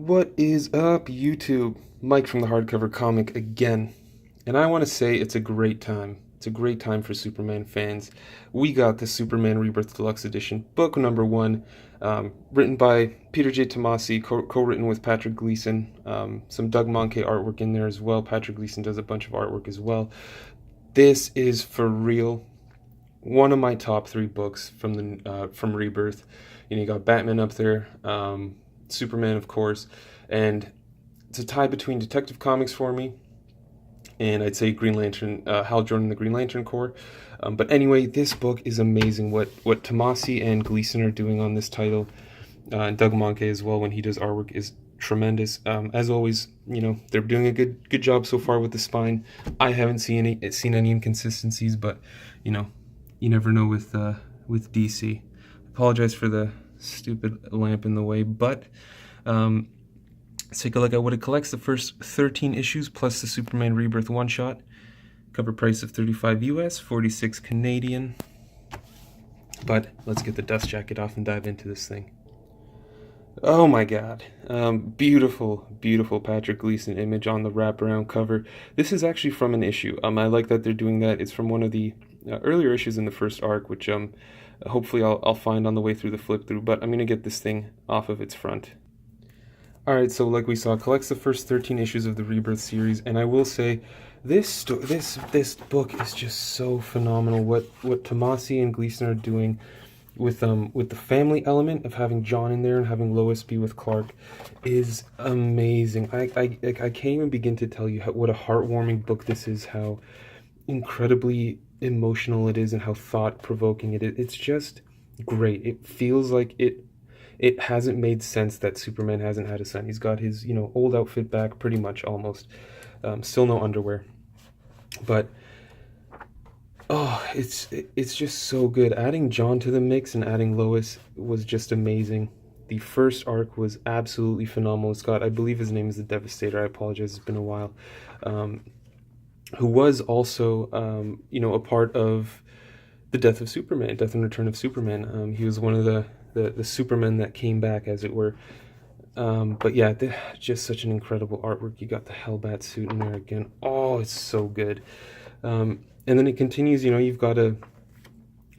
What is up, YouTube? Mike from the Hardcover Comic again. And I want to say it's a great time. It's a great time for Superman fans. We got the Superman Rebirth Deluxe Edition, book number 1, written by Peter J. Tomasi, co-written with Patrick Gleason. Some Doug Mahnke artwork in there as well. Patrick Gleason does a bunch of artwork as well. This is for real one of my top 3 books from Rebirth. You got Batman up there, Superman, of course, and it's a tie between Detective Comics for me, and I'd say Green Lantern, Hal Jordan, the Green Lantern Corps. But anyway, this book is amazing. What Tomasi and Gleason are doing on this title, and Doug Mahnke as well when he does artwork, is tremendous. As always, they're doing a good job so far with the spine. I haven't seen any inconsistencies, but you never know with DC. Apologize for the stupid lamp in the way, but let's take a look at what it collects. The first 13 issues plus the Superman Rebirth one-shot. Cover price of $35 US, 46 Canadian. But let's get the dust jacket off and dive into this thing. Oh my god. Beautiful, beautiful Patrick Gleason image on the wraparound cover. This is actually from an issue. I like that they're doing that. It's from one of the earlier issues in the first arc, which hopefully I'll find on the way through the flip through, but I'm going to get this thing off of its front. Alright, so like we saw, collects the first 13 issues of the Rebirth series, and I will say, this book is just so phenomenal. What Tomasi and Gleason are doing with the family element of having John in there and having Lois be with Clark is amazing. I can't even begin to tell you what a heartwarming book this is, how incredibly emotional it is, and how thought-provoking it is. It's just great. It feels like it hasn't made sense that Superman hasn't had a son. He's got his old outfit back, pretty much, almost. Still no underwear, but it's just so good. Adding John to the mix and adding Lois was just amazing. The first arc was absolutely phenomenal. It's got, I believe his name is the Devastator. I apologize, it's been a while. Who was also, a part of the Death and Return of Superman. He was one of the Supermen that came back, as it were. But yeah, just such an incredible artwork. You got the Hellbat suit in there again. Oh, it's so good. And then it continues, you've got a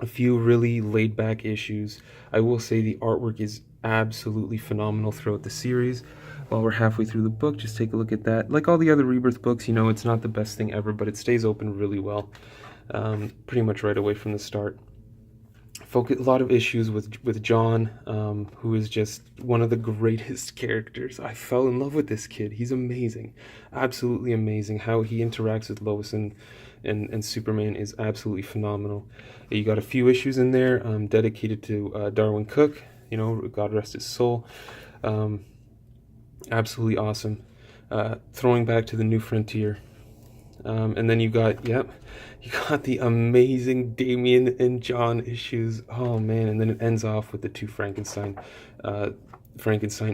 few really laid-back issues. I will say the artwork is absolutely phenomenal throughout the series. While we're halfway through the book, just take a look at that. Like all the other Rebirth books, it's not the best thing ever, but it stays open really well, pretty much right away from the start. A lot of issues with John, who is just one of the greatest characters. I fell in love with this kid. He's amazing, absolutely amazing. How he interacts with Lois and Superman is absolutely phenomenal. You got a few issues in there dedicated to Darwin Cook. God rest his soul. Absolutely awesome. Throwing back to the New Frontier. And then you got the amazing Damian and John issues. Oh man, and then it ends off with the 2 Frankenstein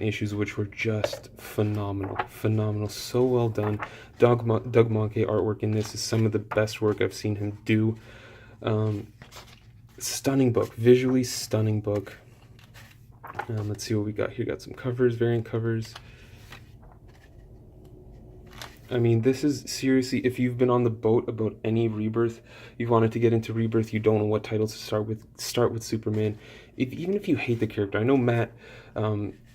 issues, which were just phenomenal. So well done. Doug Mahnke artwork in this is some of the best work I've seen him do. Stunning book, visually stunning book. Let's see what we got here. Got some covers, variant covers. I mean, this is seriously, if you've been on the boat about any Rebirth, you've wanted to get into Rebirth, you don't know what titles to start with Superman. Even if you hate the character, I know Matt,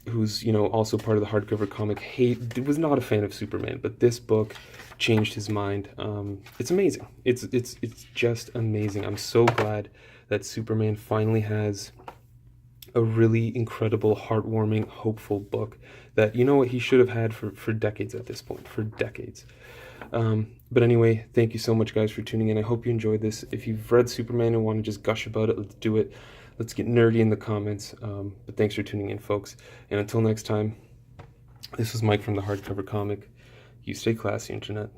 who's also part of the Hardcover Comic, was not a fan of Superman, but this book changed his mind. It's amazing. It's just amazing. I'm so glad that Superman finally has a really incredible, heartwarming, hopeful book that he should have had for decades at this point, for decades. But anyway, thank you so much, guys, for tuning in. I hope you enjoyed this. If you've read Superman and want to just gush about it, let's do it. Let's get nerdy in the comments. But thanks for tuning in, folks. And until next time, this was Mike from the Hardcover Comic. You stay classy, Internet.